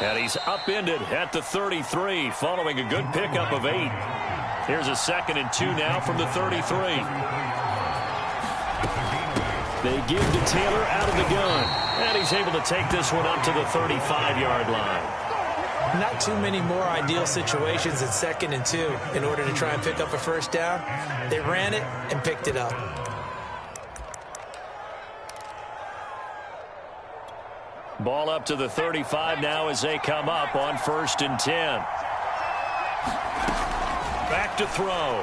And he's upended at the 33 following a good pickup of 8. Here's a 2nd and 2 now from the 33. They give to Taylor out of the gun. And he's able to take this one up to the 35-yard line. Not too many more ideal situations in 2nd and 2 in order to try and pick up a first down. They ran it and picked it up. Ball up to the 35 now as they come up on 1st and 10. Back to throw.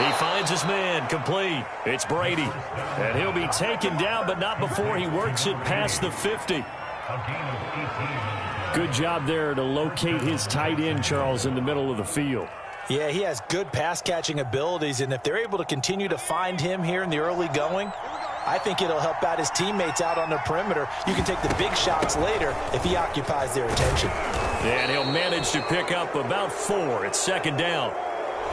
He finds his man, complete. It's Brady. And he'll be taken down, but not before he works it past the 50. Good job there to locate his tight end, Charles, in the middle of the field. Yeah, he has good pass-catching abilities, and if they're able to continue to find him here in the early going, I think it'll help out his teammates out on the perimeter. You can take the big shots later if he occupies their attention. And he'll manage to pick up about 4. It's 2nd down.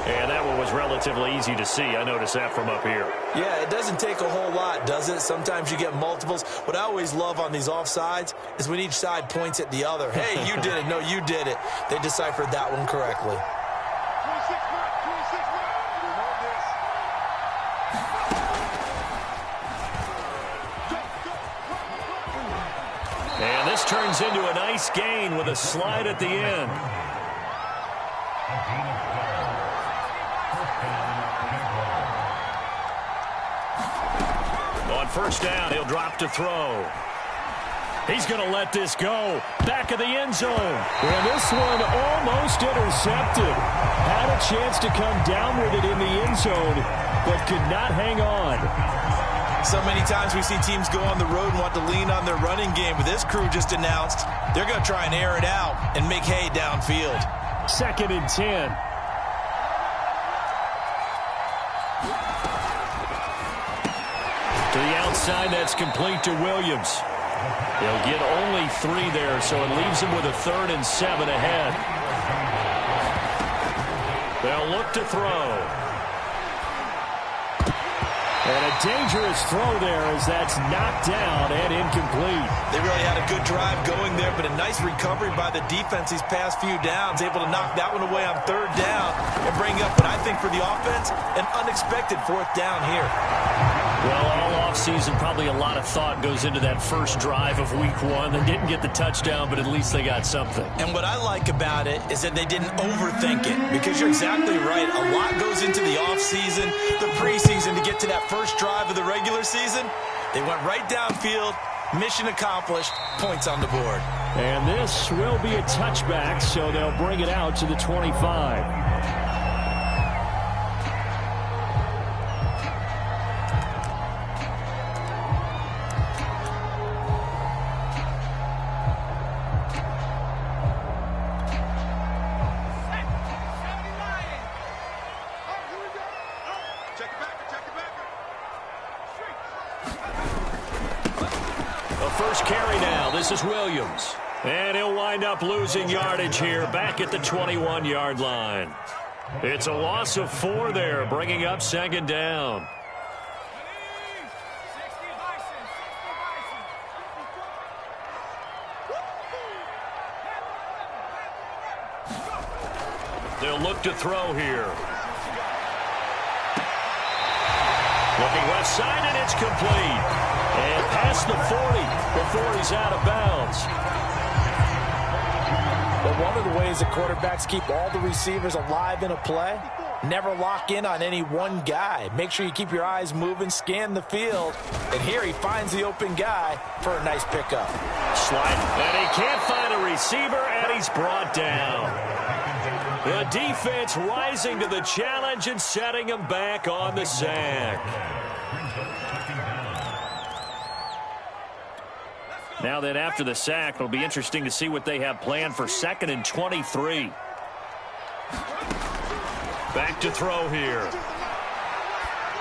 And that one was relatively easy to see. I noticed that from up here. Yeah, it doesn't take a whole lot, does it? Sometimes you get multiples. What I always love on these offsides is when each side points at the other. Hey, you did it. No, you did it. They deciphered that one correctly. And this turns into a nice gain with a slide at the end. On 1st down, he'll drop to throw. He's going to let this go. Back of the end zone. And this one almost intercepted. Had a chance to come down with it in the end zone, but could not hang on. So many times we see teams go on the road and want to lean on their running game, but this crew just announced they're going to try and air it out and make hay downfield. 2nd and 10. To the outside, that's complete to Williams. He'll get only 3 there, so it leaves him with a 3rd and 7 ahead. They'll look to throw. And a dangerous throw there as that's knocked down and incomplete. They really had a good drive going there, but a nice recovery by the defense these past few downs, able to knock that one away on 3rd down and bring up what I think for the offense, an unexpected 4th down here. Well, all offseason, probably a lot of thought goes into that first drive of week 1. They didn't get the touchdown, but at least they got something. And what I like about it is that they didn't overthink it, because you're exactly right. A lot goes into the offseason, the preseason to get to that first drive of the regular season. They went right downfield, mission accomplished, points on the board. And this will be a touchback, so they'll bring it out to the 25. First carry now. This is Williams. And he'll wind up losing yardage here back at the 21-yard line. It's a loss of 4 there, bringing up 2nd down. They'll look to throw here. Looking left side, and it's complete. And past the 40 before he's out of bounds. But one of the ways that quarterbacks keep all the receivers alive in a play, never lock in on any one guy. Make sure you keep your eyes moving, scan the field. And here he finds the open guy for a nice pickup. Slide, and he can't find a receiver, and he's brought down. The defense rising to the challenge and setting him back on the sack. Now that after the sack, it'll be interesting to see what they have planned for 2nd and 23. Back to throw here.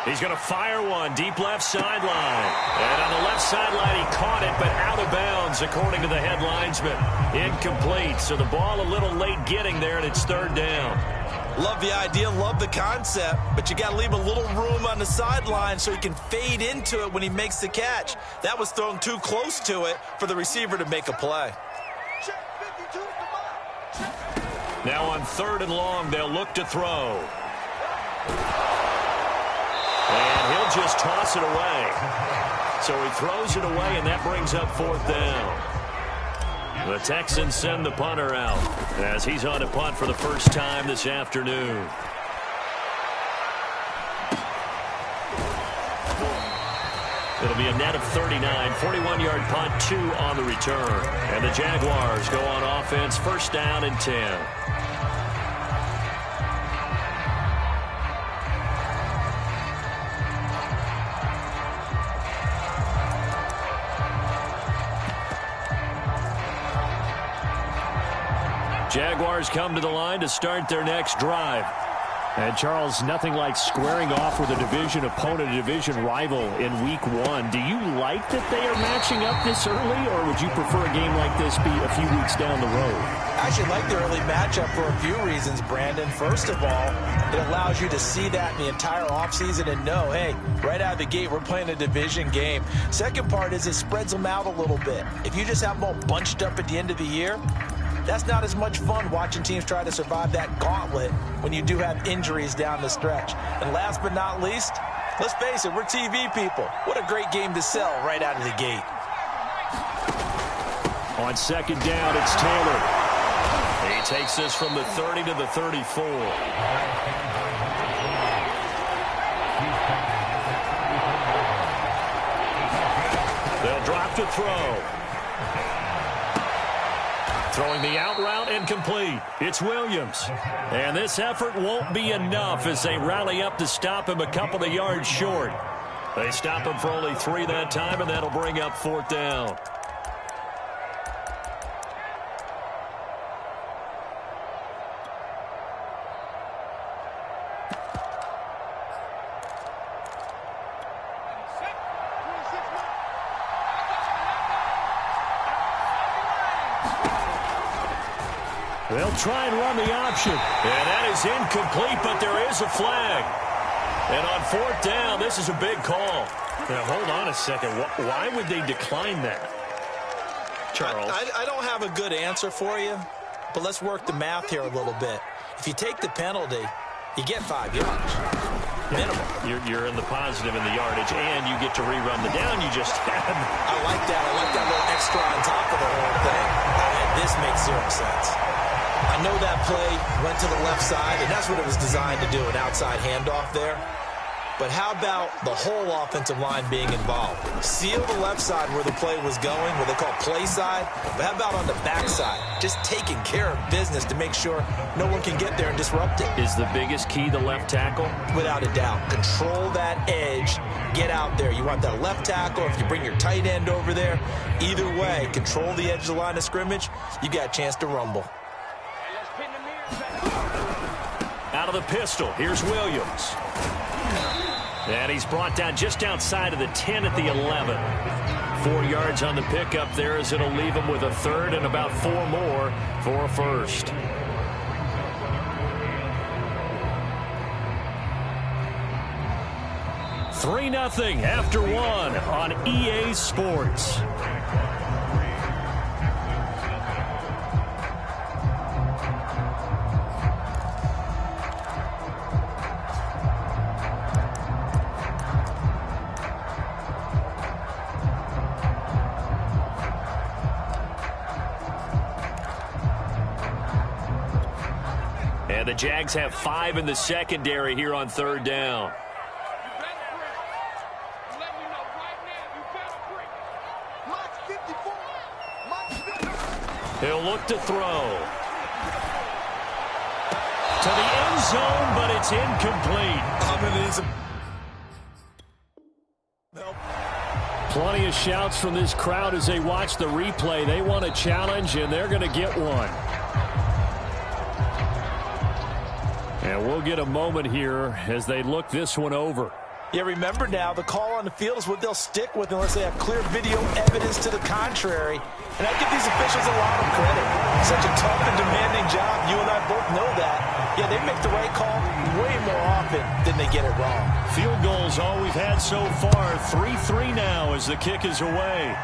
He's going to fire one deep left sideline. And on the left sideline, he caught it, but out of bounds, according to the head linesman. Incomplete, so the ball a little late getting there, and it's 3rd down. Love the idea, love the concept, but you got to leave a little room on the sideline so he can fade into it when he makes the catch. That was thrown too close to it for the receiver to make a play. Now on 3rd and long, they'll look to throw. And he'll just toss it away. So he throws it away, and that brings up 4th down. The Texans send the punter out as he's on a punt for the first time this afternoon. It'll be a net of 39, 41-yard punt, 2 on the return. And the Jaguars go on offense, 1st down and 10. Jaguars come to the line to start their next drive. And, Charles, nothing like squaring off with a division opponent, a division rival in Week 1. Do you like that they are matching up this early, or would you prefer a game like this be a few weeks down the road? I actually like the early matchup for a few reasons, Brandon. First of all, it allows you to see that in the entire offseason and know, hey, right out of the gate, we're playing a division game. Second part is it spreads them out a little bit. If you just have them all bunched up at the end of the year, that's not as much fun watching teams try to survive that gauntlet when you do have injuries down the stretch. And last but not least, let's face it, we're TV people. What a great game to sell right out of the gate. On 2nd down, it's Taylor. He takes this from the 30 to the 34. They'll drop to throw. Throwing the out route and complete. It's Williams. And this effort won't be enough as they rally up to stop him a couple of yards short. They stop him for only 3 that time, and that'll bring up 4th down. They'll try and run the option. And that is incomplete, but there is a flag. And on 4th down, this is a big call. Now, hold on a second. Why would they decline that? Charles? I don't have a good answer for you, but let's work the math here a little bit. If you take the penalty, you get 5 yards. Minimum. You're in the positive in the yardage, and you get to rerun the down you just had. I like that. I like that little extra on top of the whole thing. And this makes 0 sense. I know that play went to the left side, and that's what it was designed to do, an outside handoff there. But how about the whole offensive line being involved? Seal the left side where the play was going, what they call play side. But how about on the back side? Just taking care of business to make sure no one can get there and disrupt it. Is the biggest key the left tackle? Without a doubt. Control that edge. Get out there. You want that left tackle. If you bring your tight end over there, either way, control the edge of the line of scrimmage, you got a chance to rumble. Out of the pistol, here's Williams. And he's brought down just outside of the 10 at the 11. 4 yards on the pickup there as it'll leave him with a 3rd and about 4 more for a 1st. Three 3-0 after 1 on EA Sports. And the Jags have 5 in the secondary here on 3rd down. He'll look to throw. To the end zone, but it's incomplete. Plenty of shouts from this crowd as they watch the replay. They want a challenge, and they're going to get one. And we'll get a moment here as they look this one over. Yeah, remember now, the call on the field is what they'll stick with unless they have clear video evidence to the contrary. And I give these officials a lot of credit. Such a tough and demanding job. You and I both know that. Yeah, they make the right call way more often than they get it wrong. Field goals all we've had so far. 3-3 now as the kick is away.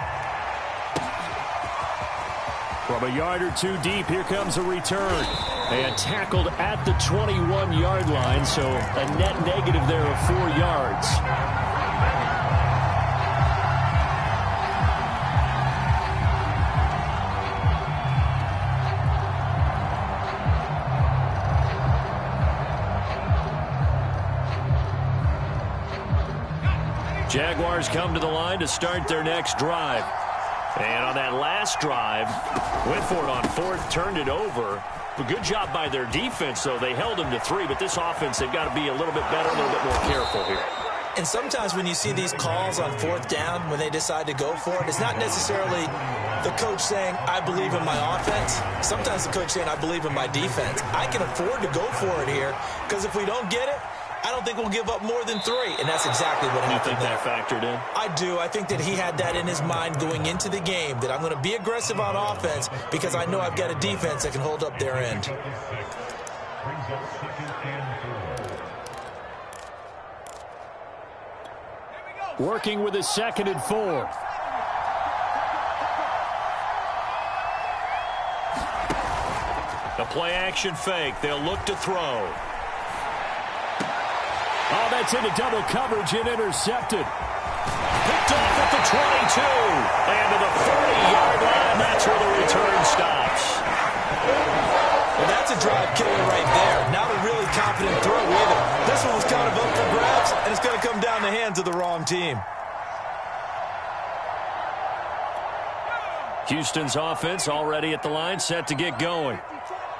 From a yard or two deep, here comes a return. And tackled at the 21-yard line, so a net negative there of 4 yards. Jaguars come to the line to start their next drive. And on that last drive, went for it on fourth, turned it over. A good job by their defense, though. They held them to 3, but this offense, they've got to be a little bit better, a little bit more careful here. And sometimes when you see these calls on fourth down, when they decide to go for it, it's not necessarily the coach saying, I believe in my offense. Sometimes the coach saying, I believe in my defense. I can afford to go for it here, because if we don't get it, I don't think we'll give up more than 3, and that's exactly what happened. You think that factored in? I do. I think that he had that in his mind going into the game, that I'm going to be aggressive on offense because I know I've got a defense that can hold up their end. Working with a 2nd and 4. A play-action fake. They'll look to throw. Oh, that's into double coverage and intercepted. Picked off at the 22. And to the 30-yard line. That's where the return stops. Well, that's a drive killer right there. Not a really confident throw either. This one was kind of up for grabs, and it's going to come down the hands of the wrong team. Houston's offense already at the line, set to get going.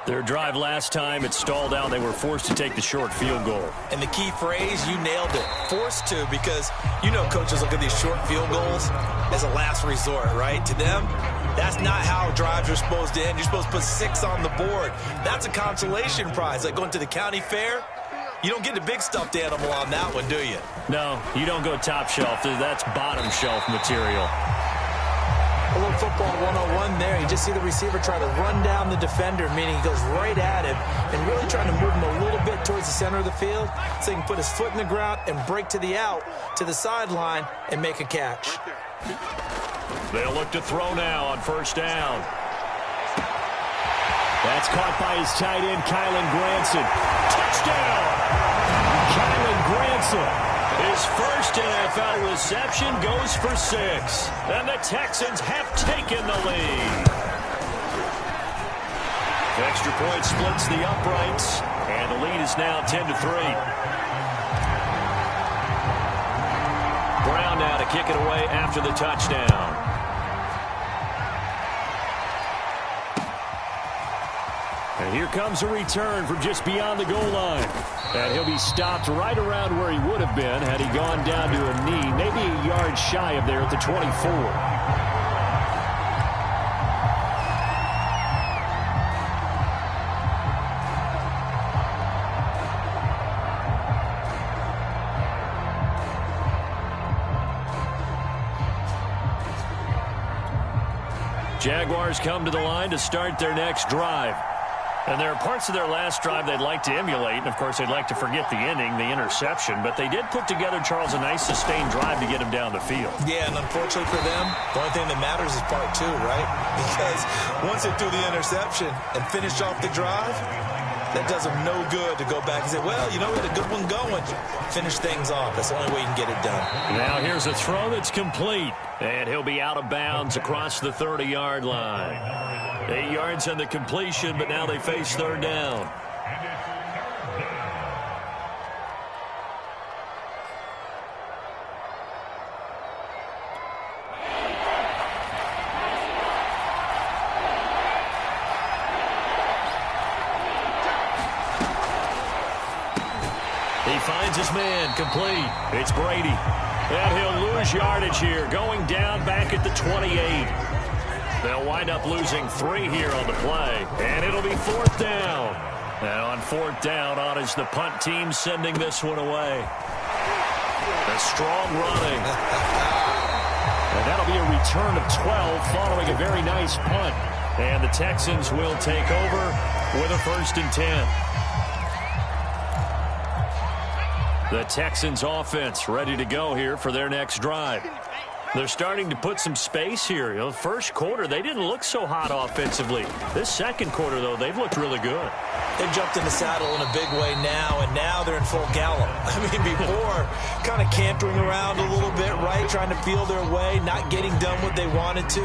Their drive last time, it stalled out. They were forced to take the short field goal. And the key phrase, you nailed it. Forced to, because you know coaches look at these short field goals as a last resort, right? To them, that's not how drives are supposed to end. You're supposed to put 6 on the board. That's a consolation prize. Like going to the county fair, you don't get the big stuffed animal on that one, do you? No, you don't go top shelf. That's bottom shelf material. A little football 101 there. You just see the receiver try to run down the defender, meaning he goes right at him and really trying to move him a little bit towards the center of the field so he can put his foot in the ground and break to the out, to the sideline, and make a catch. They'll look to throw now on first down. That's caught by his tight end, Kylen Granson. Touchdown! Kylen Granson. His first NFL reception goes for 6. And the Texans have taken the lead. Extra point splits the uprights. And the lead is now 10-3. Brown now to kick it away after the touchdown. And here comes a return from just beyond the goal line. And he'll be stopped right around where he would have been had he gone down to a knee, maybe a yard shy of there at the 24. Jaguars come to the line to start their next drive. And there are parts of their last drive they'd like to emulate, and, of course, they'd like to forget the ending, the interception. But they did put together, Charles, a nice sustained drive to get him down the field. Yeah, and unfortunately for them, the only thing that matters is part 2, right? Because once they threw the interception and finished off the drive, that does them no good to go back and say, well, you know, we had a good one going. Finish things off. That's the only way you can get it done. Now here's a throw that's complete. And he'll be out of bounds across the 30-yard line. 8 yards on the completion, but now they face third down. He finds his man, complete. It's Brady. And he'll lose yardage here, going down back at the 28. They'll wind up losing 3 here on the play, and it'll be fourth down. And on fourth down, on is the punt team sending this one away. A strong running. And that'll be a return of 12 following a very nice punt. And the Texans will take over with a 1st and 10. The Texans offense ready to go here for their next drive. They're starting to put some space here. You know, first quarter, they didn't look so hot offensively. This second quarter, though, they've looked really good. They've jumped in the saddle in a big way now, and now they're in full gallop. I mean, before, kind of cantering around a little bit, right, trying to feel their way, not getting done what they wanted to.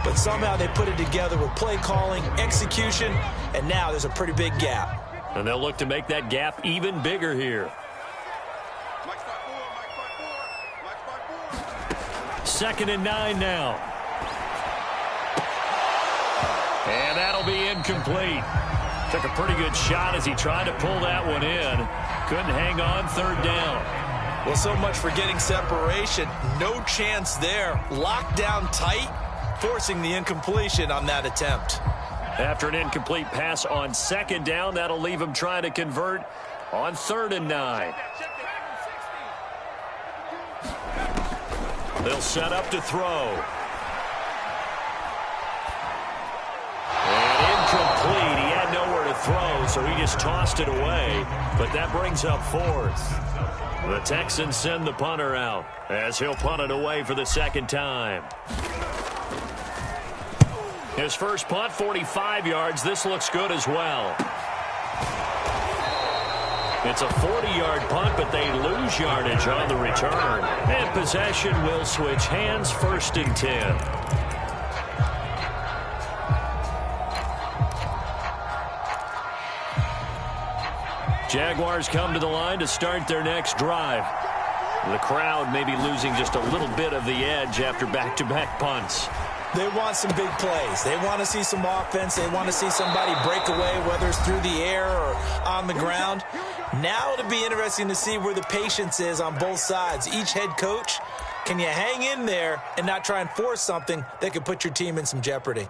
But somehow they put it together with play calling, execution, and now there's a pretty big gap. And they'll look to make that gap even bigger here. 2nd and 9 now. And that'll be incomplete. Took a pretty good shot as he tried to pull that one in. Couldn't hang on 3rd down. Well, so much for getting separation. No chance there. Locked down tight, forcing the incompletion on that attempt. After an incomplete pass on 2nd down, that'll leave him trying to convert on 3rd and 9. They'll set up to throw. And incomplete. He had nowhere to throw, so he just tossed it away. But that brings up 4th. The Texans send the punter out as he'll punt it away for the 2nd time. His first punt, 45 yards. This looks good as well. It's a 40-yard punt, but they lose yardage on the return. And possession will switch hands, 1st and 10. Jaguars come to the line to start their next drive. The crowd may be losing just a little bit of the edge after back-to-back punts. They want some big plays. They want to see some offense. They want to see somebody break away, whether it's through the air or on the ground. Now it'll be interesting to see where the patience is on both sides. Each head coach, can you hang in there and not try and force something that could put your team in some jeopardy?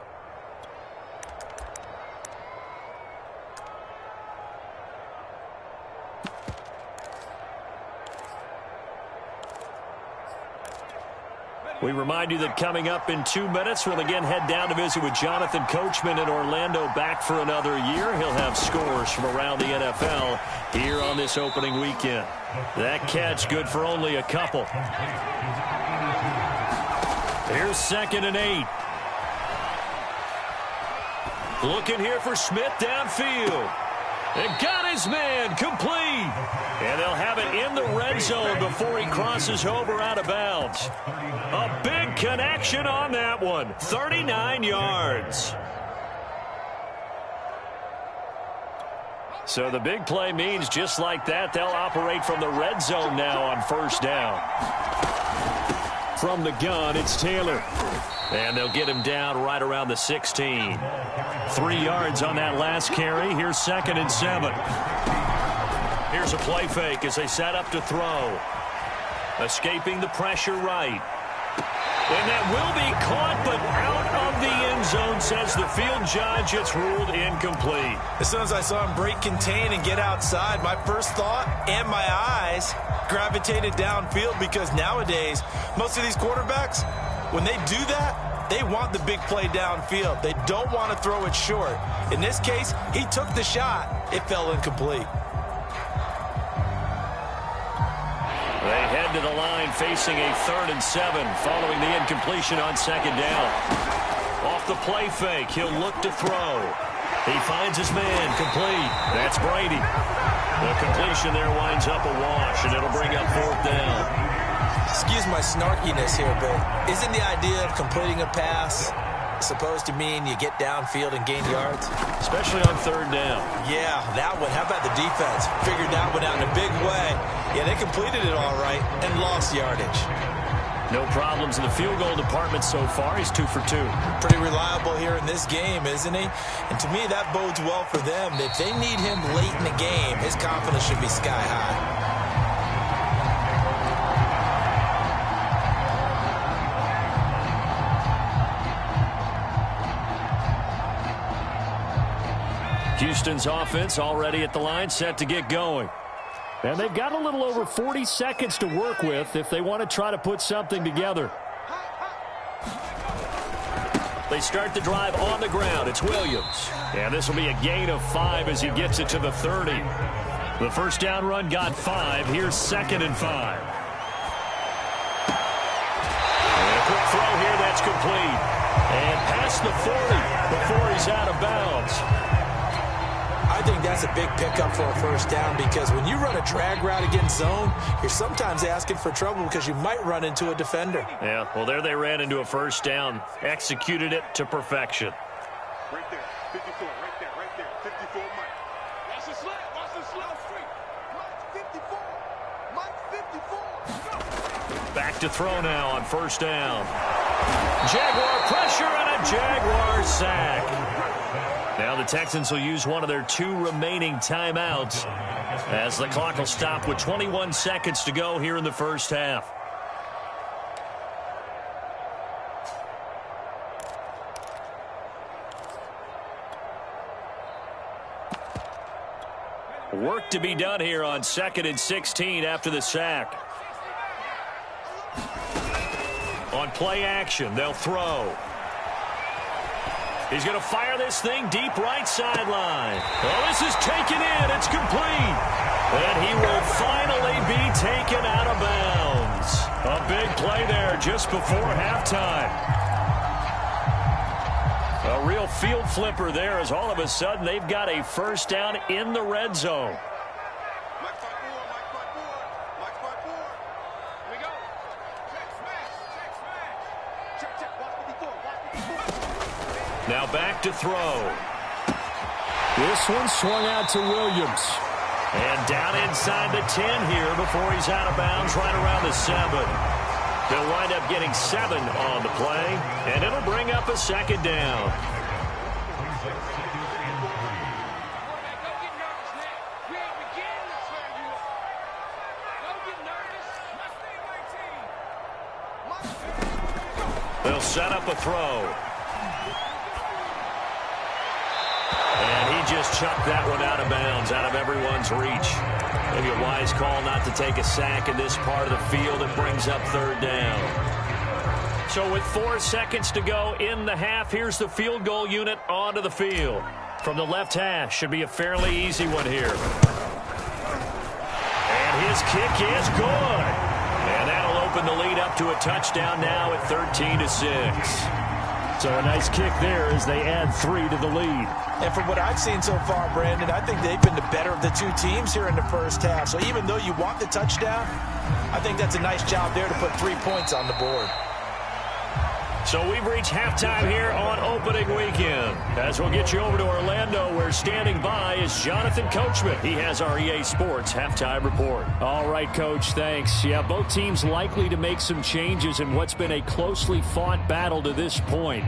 We remind you that coming up in 2 minutes, we'll again head down to visit with Jonathan Coachman in Orlando, back for another year. He'll have scores from around the NFL here on this opening weekend. That catch good for only a couple. Here's 2nd and 8. Looking here for Smith downfield. And got his man complete. And they'll have it in the red zone before he crosses over out of bounds. A big connection on that one. 39 yards. So the big play means just like that, they'll operate from the red zone now on 1st down. From the gun, it's Taylor. And they'll get him down right around the 16. 3 yards on that last carry. Here's 2nd and 7. Here's a play fake as they set up to throw. Escaping the pressure right. And that will be caught, but out of the end zone, says the field judge. It's ruled incomplete. As soon as I saw him break contain and get outside, my first thought and my eyes gravitated downfield, because nowadays, most of these quarterbacks, when they do that, they want the big play downfield. They don't want to throw it short. In this case, he took the shot. It fell incomplete. They head to the line facing a 3rd and 7 following the incompletion on 2nd down. Off the play fake, he'll look to throw. He finds his man complete. That's Brady. The completion there winds up a wash, and it'll bring up 4th down. Excuse my snarkiness here, but isn't the idea of completing a pass supposed to mean you get downfield and gain yards? Especially on 3rd down. Yeah, that one. How about the defense? Figured that one out in a big way. Yeah, they completed it all right and lost yardage. No problems in the field goal department so far. He's 2 for 2. Pretty reliable here in this game, isn't he? And to me, that bodes well for them. If they need him late in the game, his confidence should be sky high. Houston's offense already at the line, set to get going. And they've got a little over 40 seconds to work with if they want to try to put something together. They start the drive on the ground. It's Williams. And this will be a gain of 5 as he gets it to the 30. The first down run got 5. Here's 2nd and 5. And a quick throw here that's complete. And past the 40 before he's out of bounds. I think that's a big pickup for a first down because when you run a drag route against zone, you're sometimes asking for trouble because you might run into a defender. Yeah, well, there they ran into a first down. Executed it to perfection. Right there, 54, right there, 54, Mike. Watch the slant, watch the slant. Mike 54, Mike 54. Back to throw now on first down. Jaguar pressure and a Jaguar sack. Now the Texans will use one of their 2 remaining timeouts as the clock will stop with 21 seconds to go here in the first half. Work to be done here on 2nd and 16 after the sack. On play action, they'll throw. He's going to fire this thing deep right sideline. Oh, this is taken in. It's complete. And he will finally be taken out of bounds. A big play there just before halftime. A real field flipper there as all of a sudden they've got a first down in the red zone. Now back to throw. This one swung out to Williams. And down inside the 10 here before he's out of bounds right around the 7. They'll wind up getting 7 on the play, and it'll bring up a 2nd down. They'll set up a throw. And he just chucked that one out of bounds, out of everyone's reach. Maybe a wise call not to take a sack in this part of the field. It brings up 3rd down. So with 4 seconds to go in the half, here's the field goal unit onto the field. From the left hash, should be a fairly easy one here. And his kick is good. And that'll open the lead up to a touchdown now at 13-6. So a nice kick there as they add 3 to the lead. And from what I've seen so far, Brandon, I think they've been the better of the 2 teams here in the first half. So even though you want the touchdown, I think that's a nice job there to put 3 points on the board. So we've reached halftime here on opening weekend. As we'll get you over to Orlando, where standing by is Jonathan Coachman. He has our EA Sports halftime report. All right, Coach, thanks. Yeah, both teams likely to make some changes in what's been a closely fought battle to this point.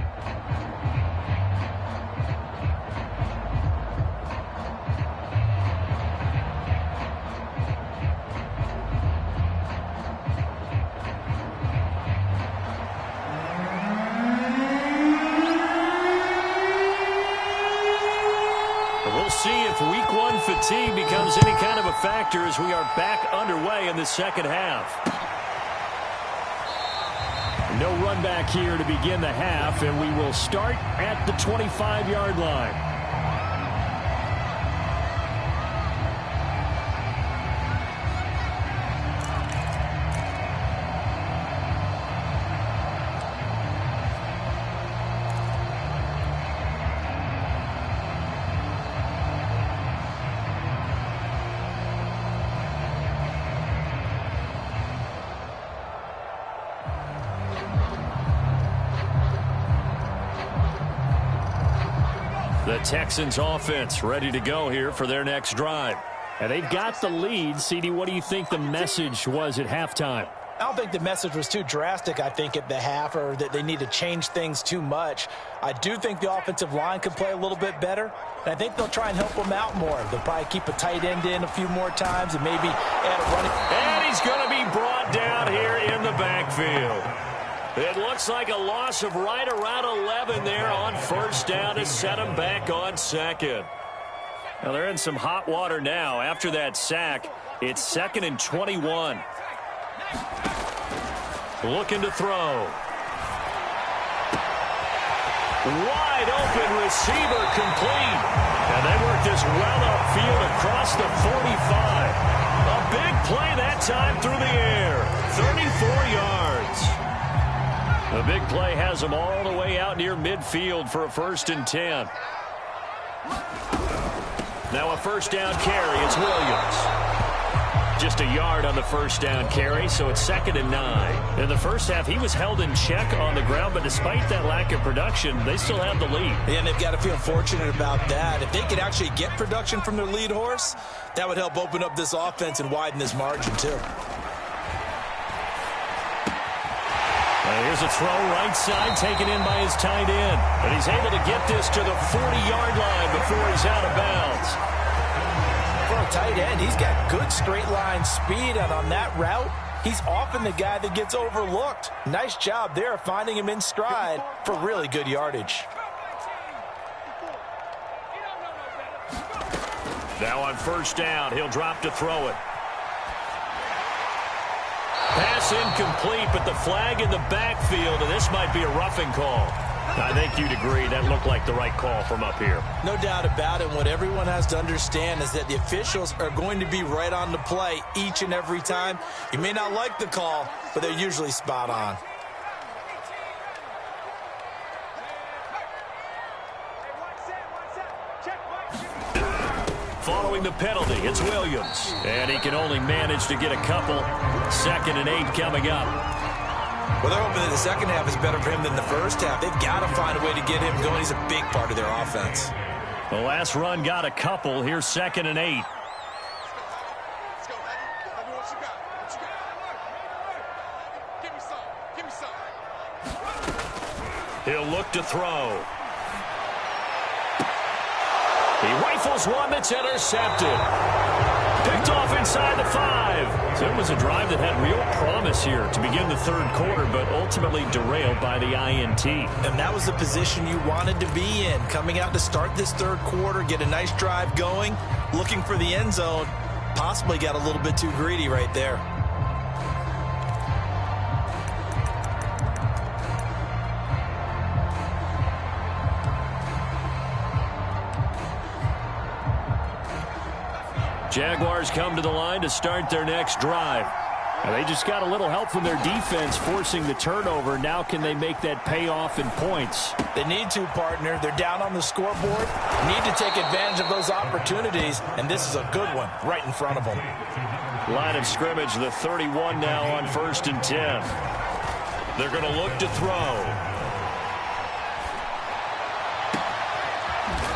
See if week 1 fatigue becomes any kind of a factor as we are back underway in the second half. No run back here to begin the half, and we will start at the 25-yard line. The Texans offense ready to go here for their next drive. And they've got the lead. CD, what do you think the message was at halftime? I don't think the message was too drastic, I think, at the half, or that they need to change things too much. I do think the offensive line can play a little bit better, and I think they'll try and help them out more. They'll probably keep a tight end in a few more times and maybe add a running. And he's going to be brought down here in the backfield. It looks like a loss of right around 11 there on first down to set him back on 2nd. Now they're in some hot water now. After that sack, it's 2nd and 21. Looking to throw. Wide open receiver complete. And they work this well upfield across the 45. A big play that time through the air. 34 yards. The big play has them all the way out near midfield for a 1st and 10. Now a first down carry. It's Williams. Just a yard on the first down carry, so it's 2nd and 9. In the first half, he was held in check on the ground, but despite that lack of production, they still have the lead. And they've got to feel fortunate about that. If they could actually get production from their lead horse, that would help open up this offense and widen this margin, too. Here's a throw right side taken in by his tight end. And he's able to get this to the 40-yard line before he's out of bounds. For a tight end, he's got good straight line speed, and on that route, he's often the guy that gets overlooked. Nice job there finding him in stride for really good yardage. Now on first down, he'll drop to throw it. Pass incomplete, but the flag in the backfield, and this might be a roughing call. I think you'd agree that looked like the right call from up here. No doubt about it. What everyone has to understand is that the officials are going to be right on the play each and every time. You may not like the call, but they're usually spot on. Following the penalty, it's Williams. And he can only manage to get a couple. 2nd and 8 coming up. Well, they're hoping that the second half is better for him than the first half. They've got to find a way to get him going. He's a big part of their offense. The last run got a couple. Here's 2nd and 8. Let's go, Heavy, what you got? What you got? Give me some. Give me some. He'll look to throw. He rifles one that's intercepted. Picked off inside the 5. So it was a drive that had real promise here to begin the 3rd quarter, but ultimately derailed by the INT. And that was the position you wanted to be in. Coming out to start this 3rd quarter, get a nice drive going, looking for the end zone. Possibly got a little bit too greedy right there. Jaguars come to the line to start their next drive. And they just got a little help from their defense forcing the turnover. Now can they make that payoff in points? They need to, partner. They're down on the scoreboard. Need to take advantage of those opportunities, and this is a good one right in front of them. Line of scrimmage, the 31 now on 1st and 10. They're going to look to throw.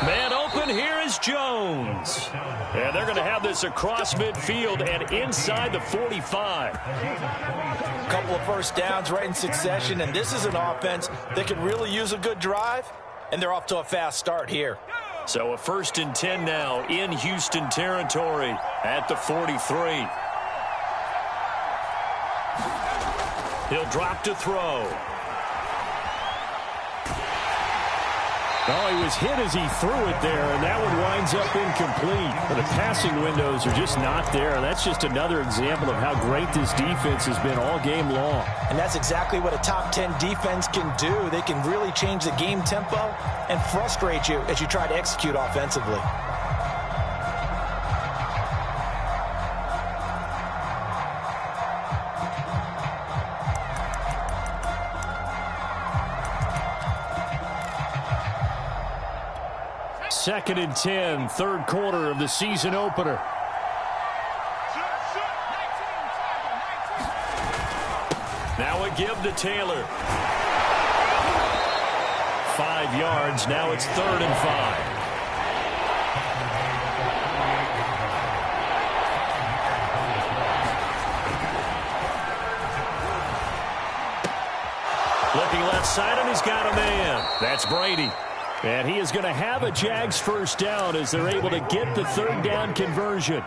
Man open, here is Jones. And they're going to have this across midfield and inside the 45. A couple of first downs right in succession, and this is an offense that can really use a good drive, and they're off to a fast start here. So a 1st and 10 now in Houston territory at the 43. He'll drop to throw. Oh, he was hit as he threw it there, and that one winds up incomplete. The passing windows are just not there. That's just another example of how great this defense has been all game long. And that's exactly what a top 10 defense can do. They can really change the game tempo and frustrate you as you try to execute offensively. Second and 10, 3rd quarter of the season opener. Now a give to Taylor. 5 yards. Now it's 3rd and 5. Looking left side, and he's got a man. That's Brady. And he is going to have a Jags first down as they're able to get the 3rd down conversion.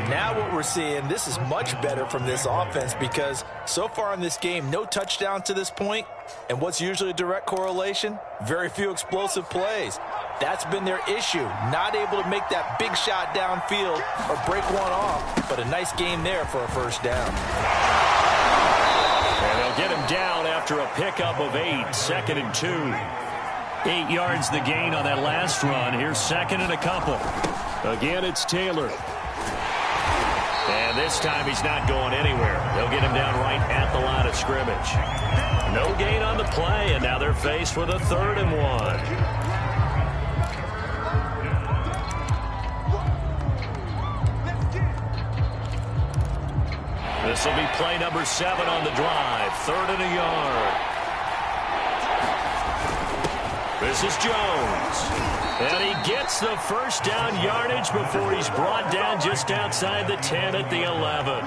Now what we're seeing, this is much better from this offense because so far in this game, no touchdown to this point. And what's usually a direct correlation? Very few explosive plays. That's been their issue. Not able to make that big shot downfield or break one off. But a nice game there for a first down. And they'll get him down after a pickup of 8, 2nd and 2. 8 yards the gain on that last run. Here's second and a couple. Again, it's Taylor. And this time he's not going anywhere. They'll get him down right at the line of scrimmage. No gain on the play, and now they're faced with a 3rd and 1. This will be play number 7 on the drive. 3rd and a yard. This is Jones. And he gets the first down yardage before he's brought down just outside the 10 at the 11.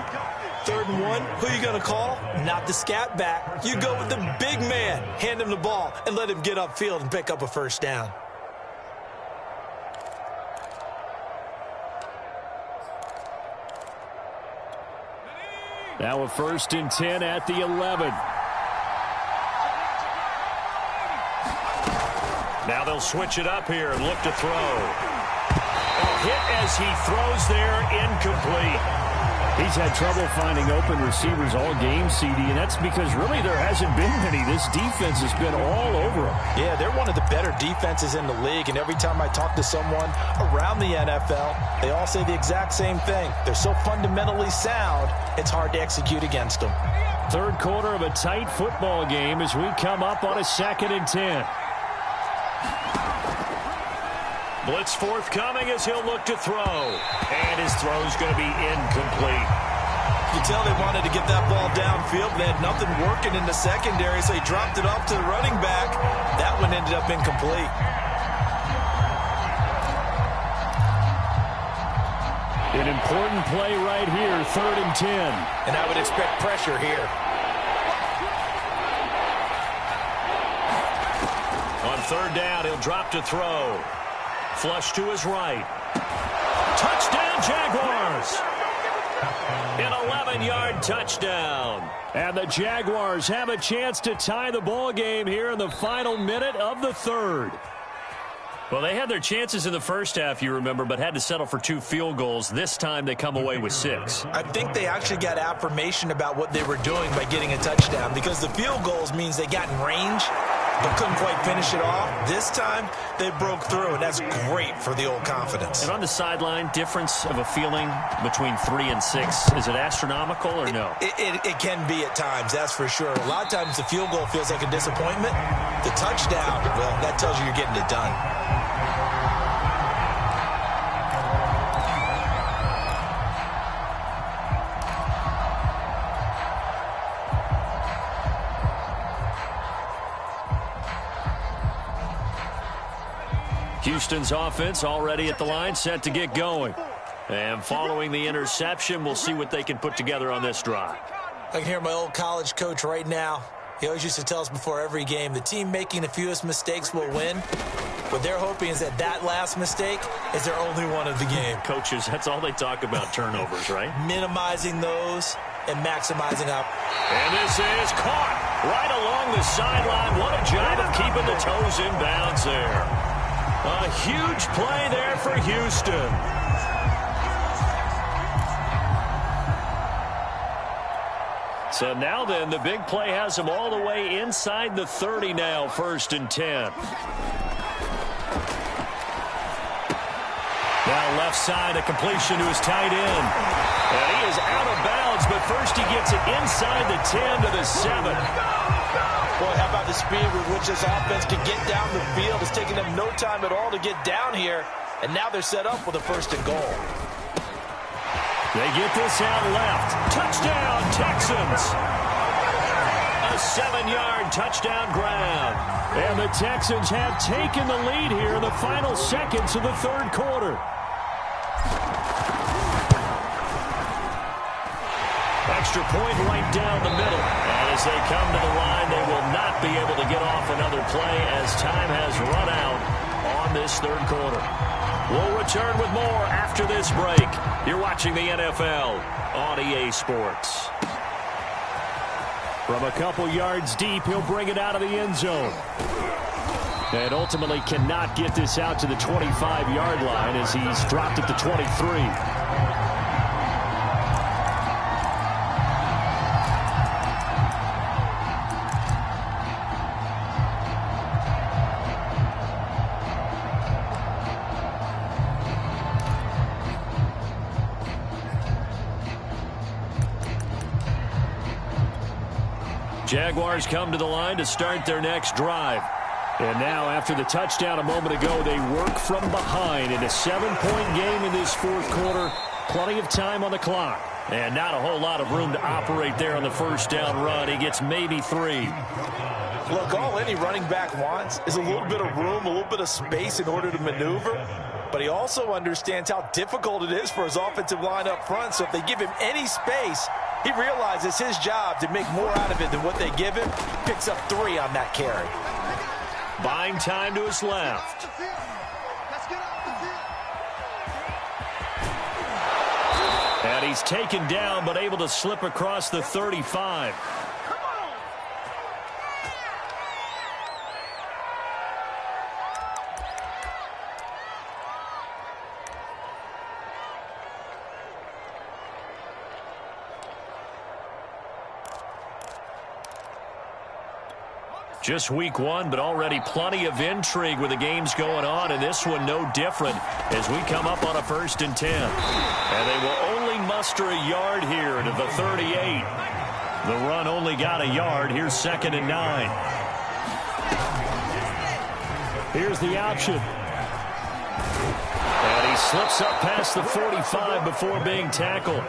3rd and 1, who are you going to call? Not the scat back. You go with the big man. Hand him the ball and let him get upfield and pick up a first down. Now a 1st and 10 at the 11. Now they'll switch it up here and look to throw. A hit as he throws there, incomplete. He's had trouble finding open receivers all game, CD, and that's because really there hasn't been many. This defense has been all over him. Yeah, they're one of the better defenses in the league, and every time I talk to someone around the NFL, they all say the exact same thing. They're so fundamentally sound, it's hard to execute against them. 3rd quarter of a tight football game as we come up on a 2nd and 10. Blitz forthcoming as he'll look to throw. And his throw's going to be incomplete. You can tell they wanted to get that ball downfield, but they had nothing working in the secondary, so he dropped it off to the running back. That one ended up incomplete. An important play right here, 3rd and 10. And I would expect pressure here. On 3rd down, he'll drop to throw. Flush to his right. Touchdown, Jaguars! An 11-yard touchdown. And the Jaguars have a chance to tie the ball game here in the final minute of the 3rd. Well, they had their chances in the first half, you remember, but had to settle for 2 field goals. This time they come away with 6. I think they actually got affirmation about what they were doing by getting a touchdown, because the field goals means they got in range but couldn't quite finish it off. This time they broke through, and that's great for the old confidence. And on the sideline, difference of a feeling between 3 and 6, is it astronomical or no? It can be at times, that's for sure. A lot of times the field goal feels like a disappointment. The touchdown, well, that tells you you're getting it done. Houston's offense already at the line, set to get going. And following the interception, we'll see what they can put together on this drive. I can hear my old college coach right now. He always used to tell us before every game, the team making the fewest mistakes will win. What they're hoping is that that last mistake is their only one of the game. Coaches, that's all they talk about, turnovers, right? Minimizing those and maximizing up. And this is caught right along the sideline. What a job of keeping the toes in bounds there. A huge play there for Houston. So now then, the big play has them all the way inside the 30 now, 1st and 10. Now left side, a completion to his tight end. And he is out of bounds, but first he gets it inside the 10 to the 7. Boy, how about the speed with which this offense can get down the field? It's taking them no time at all to get down here, and now they're set up with a 1st and goal. They get this out left. Touchdown, Texans. A 7-yard touchdown grab. And the Texans have taken the lead here in the final seconds of the 3rd quarter. Extra point right down the middle. And as they come to the line, they will not be able to get off another play as time has run out on this 3rd quarter. We'll return with more after this break. You're watching the NFL on EA Sports. From a couple yards deep, he'll bring it out of the end zone. And ultimately cannot get this out to the 25-yard line as he's dropped at the 23. Jaguars come to the line to start their next drive. And now, after the touchdown a moment ago, they work from behind in a 7-point game in this fourth quarter. Plenty of time on the clock. And not a whole lot of room to operate there on the first down run. He gets maybe 3. Look, all any running back wants is a little bit of room, a little bit of space in order to maneuver. But he also understands how difficult it is for his offensive line up front. So if they give him any space, he realizes his job to make more out of it than what they give him. Picks up 3 on that carry. Buying time to his left. And he's taken down but able to slip across the 35. Just week 1, but already plenty of intrigue with the games going on, and this one no different as we come up on a 1st and 10. And they will only muster a yard here to the 38. The run only got a yard. Here's 2nd and 9. Here's the option. And he slips up past the 45 before being tackled.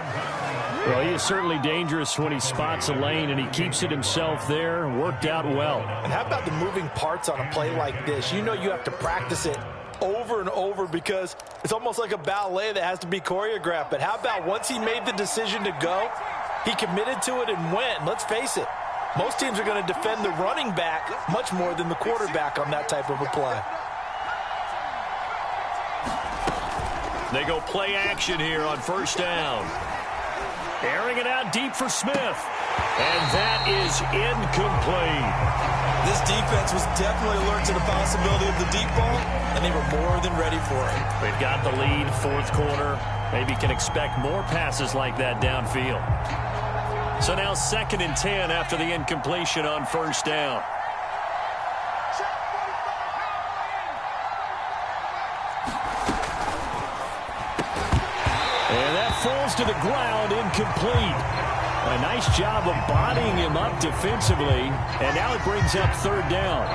Well, he is certainly dangerous when he spots a lane, and he keeps it himself there. Worked out well. And how about the moving parts on a play like this? You know you have to practice it over and over because it's almost like a ballet that has to be choreographed. But how about once he made the decision to go, he committed to it and went. And let's face it, most teams are going to defend the running back much more than the quarterback on that type of a play. They go play action here on 1st down. Airing it out deep for Smith. And that is incomplete. This defense was definitely alert to the possibility of the deep ball, and they were more than ready for it. They've got the lead, 4th quarter. Maybe can expect more passes like that downfield. So now 2nd and 10 after the incompletion on 1st down. And that falls to the ground, incomplete. A nice job of bodying him up defensively, and now it brings up 3rd down.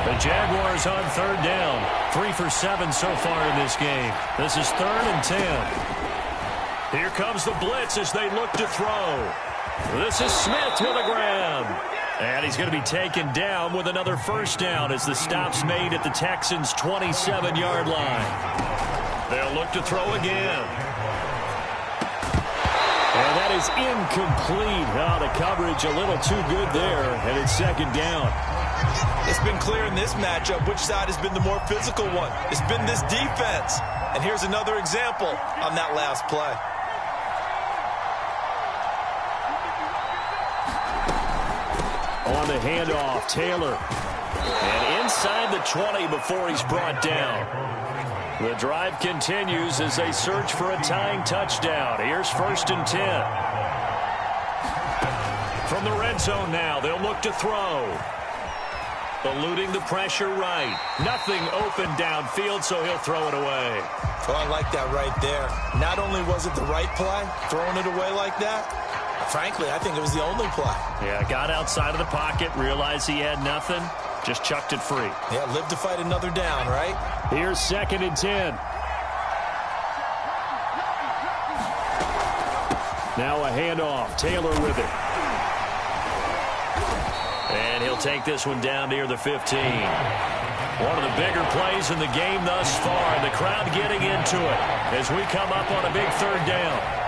The Jaguars on 3rd down. 3 for 7 so far in this game. This is 3rd and 10. Here comes the blitz as they look to throw. This is Smith with a grab. And he's going to be taken down with another 1st down as the stop's made at the Texans' 27-yard line. They'll look to throw again. And that is incomplete. Oh, the coverage a little too good there, and it's 2nd down. It's been clear in this matchup which side has been the more physical one. It's been this defense. And here's another example on that last play. On the handoff, Taylor. And inside the 20 before he's brought down. The drive continues as they search for a tying touchdown. Here's 1st and 10. From the red zone now, they'll look to throw. Eluding the pressure right. Nothing open downfield, so he'll throw it away. Oh, I like that right there. Not only was it the right play, throwing it away like that, frankly, I think it was the only play. Yeah, got outside of the pocket, realized he had nothing, just chucked it free. Yeah, live to fight another down, right? Here's 2nd and 10. Now a handoff. Taylor with it. And he'll take this one down near the 15. One of the bigger plays in the game thus far, and the crowd getting into it as we come up on a big 3rd down.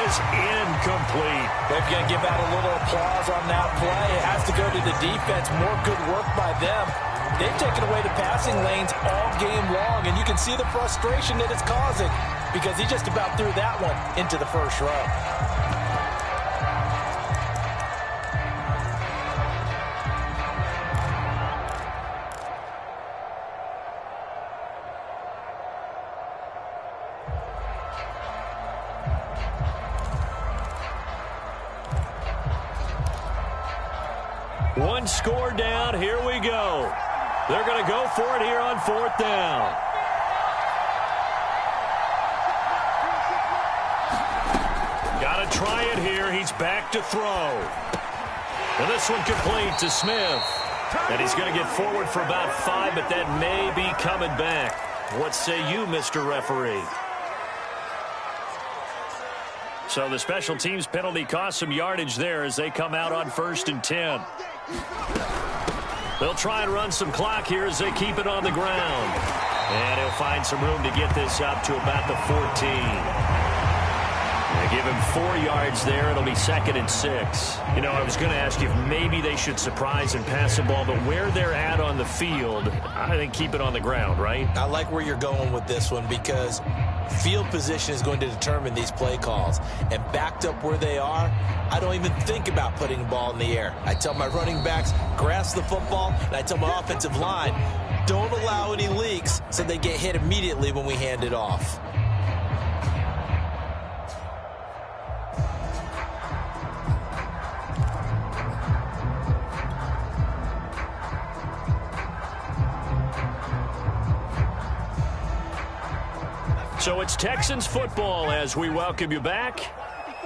Incomplete. They're going to give out a little applause on that play. It has to go to the defense. More good work by them. They've taken away the passing lanes all game long, and you can see the frustration that it's causing because he just about threw that one into the 1st row. One score down. Here we go. They're going to go for it here on 4th down. Got to try it here. He's back to throw. And this one complete to Smith. And he's going to get forward for about 5, but that may be coming back. What say you, Mr. Referee? So the special teams penalty cost some yardage there as they come out on 1st and 10. They'll try and run some clock here as they keep it on the ground. And he'll find some room to get this up to about the 14. They give him 4 yards there. It'll be 2nd and 6. You know, I was going to ask you if maybe they should surprise and pass the ball, but where they're at on the field, I think keep it on the ground, right? I like where you're going with this one because field position is going to determine these play calls. And backed up where they are, I don't even think about putting the ball in the air. I tell my running backs, grasp the football, and I tell my offensive line, don't allow any leaks so they get hit immediately when we hand it off. So it's Texans football as we welcome you back.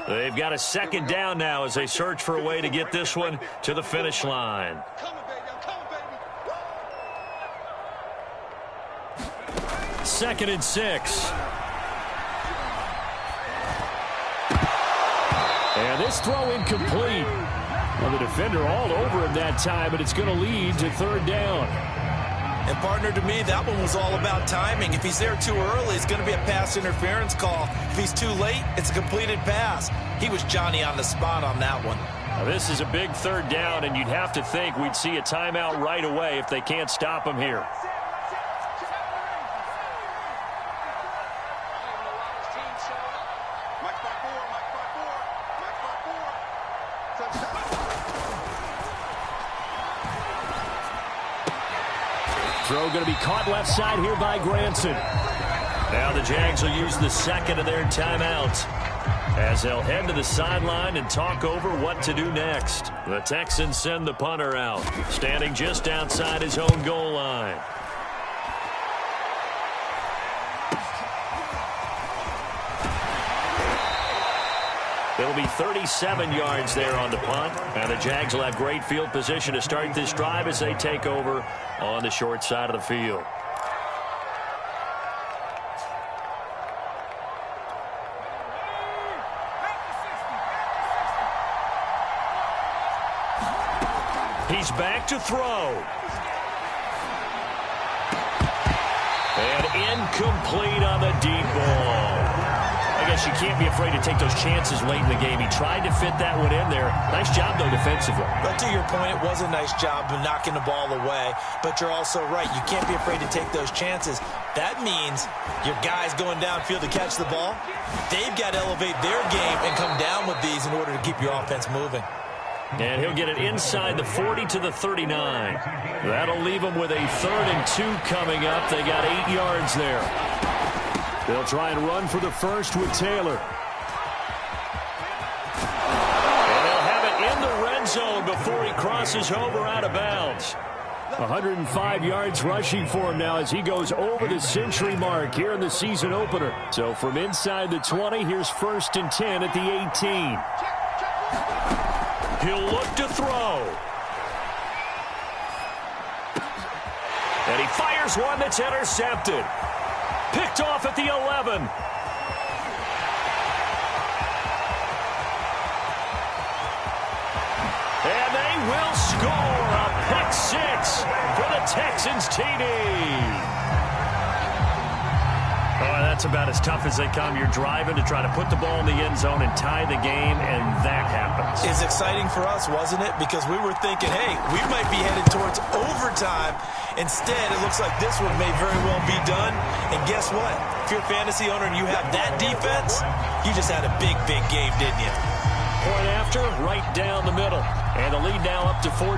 They've got a 2nd down now as they search for a way to get this one to the finish line. 2nd and 6. And this throw incomplete. Well, the defender all over him that time, but it's going to lead to 3rd down. And, partner, to me, that one was all about timing. If he's there too early, it's going to be a pass interference call. If he's too late, it's a completed pass. He was Johnny on the spot on that one. Now, this is a big 3rd down, and you'd have to think we'd see a timeout right away if they can't stop him here. Throw going to be caught left side here by Granson. Now the Jags will use the 2nd of their timeouts as they'll head to the sideline and talk over what to do next. The Texans send the punter out, standing just outside his own goal line. It'll be 37 yards there on the punt. And the Jags will have great field position to start this drive as they take over on the short side of the field. He's back to throw. And incomplete on the deep ball. I guess you can't be afraid to take those chances late in the game. He tried to fit that one in there. Nice job, though, defensively. But to your point, it was a nice job of knocking the ball away. But you're also right. You can't be afraid to take those chances. That means your guys going downfield to catch the ball, they've got to elevate their game and come down with these in order to keep your offense moving. And he'll get it inside the 40 to the 39. That'll leave him with a 3rd and 2 coming up. They got 8 yards there. They'll try and run for the 1st with Taylor. And they'll have it in the red zone before he crosses over out of bounds. 105 yards rushing for him now as he goes over the century mark here in the season opener. So from inside the 20, here's 1st and 10 at the 18. He'll look to throw. And he fires one that's intercepted. Picked off at the 11. And they will score a pick 6 for the Texans TD. Oh, that's about as tough as they come. You're driving to try to put the ball in the end zone and tie the game, and that happens. It's exciting for us, wasn't it? Because we were thinking, hey, we might be headed towards overtime. Instead, it looks like this one may very well be done. And guess what? If you're a fantasy owner and you have that defense, you just had a big, big game, didn't you? Point after, right down the middle. And the lead now up to 14.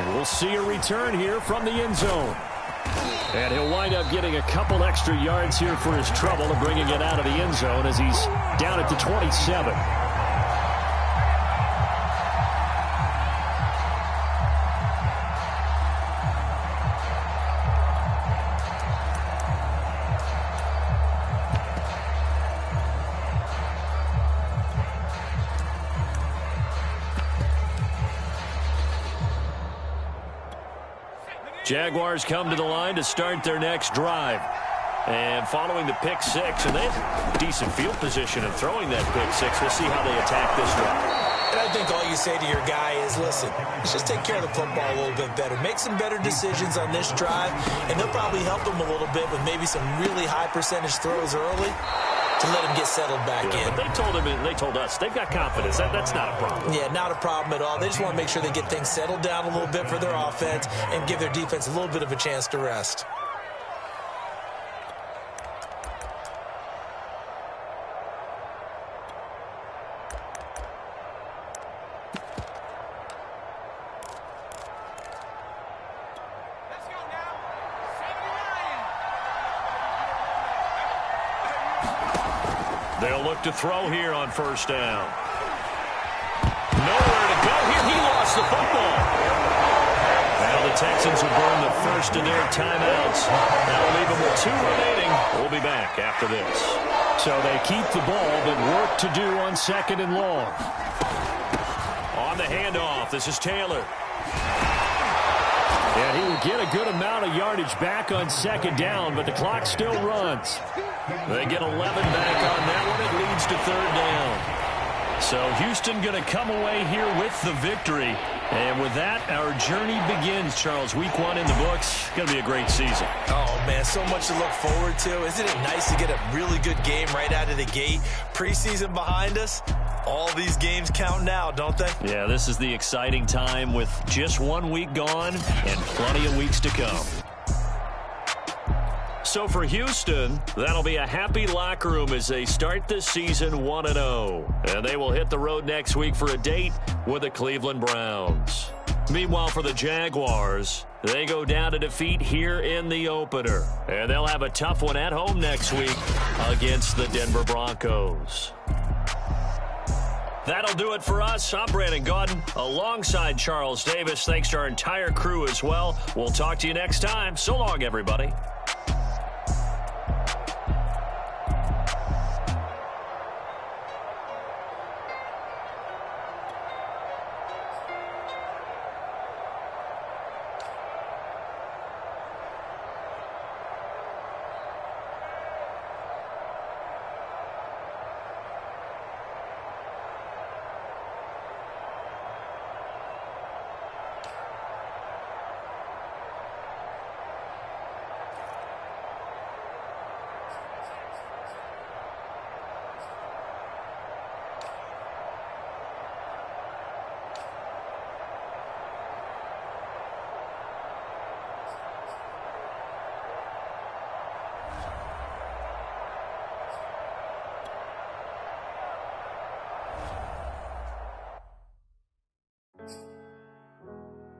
And we'll see a return here from the end zone. And he'll wind up getting a couple extra yards here for his trouble and bringing it out of the end zone as he's down at the 27. Jaguars come to the line to start their next drive. And following the pick six, and they have decent field position in throwing that pick six. We'll see how they attack this drive. And I think all you say to your guy is, listen, let's just take care of the football a little bit better. Make some better decisions on this drive, and they'll probably help them a little bit with maybe some really high percentage throws early to let him get settled back in. But they told him, and they told us, they've got confidence. That's not a problem. Yeah, not a problem at all. They just want to make sure they get things settled down a little bit for their offense and give their defense a little bit of a chance to rest. They'll look to throw here on first down. Nowhere to go here. He lost the football. Now the Texans will burn the first of their timeouts. That'll leave them with 2 remaining. We'll be back after this. So they keep the ball, but work to do on second and long. On the handoff, this is Taylor. And he will get a good amount of yardage back on second down, but the clock still runs. They get 11 back on that one. It leads to third down. So Houston going to come away here with the victory. And with that, our journey begins, Charles. Week 1 in the books. Going to be a great season. Oh, man, so much to look forward to. Isn't it nice to get a really good game right out of the gate? Preseason behind us. All these games count now, don't they? Yeah, this is the exciting time with just 1 week gone and plenty of weeks to come. So for Houston, that'll be a happy locker room as they start this season 1-0. And they will hit the road next week for a date with the Cleveland Browns. Meanwhile, for the Jaguars, they go down to defeat here in the opener. And they'll have a tough one at home next week against the Denver Broncos. That'll do it for us. I'm Brandon Gaudin alongside Charles Davis. Thanks to our entire crew as well. We'll talk to you next time. So long, everybody.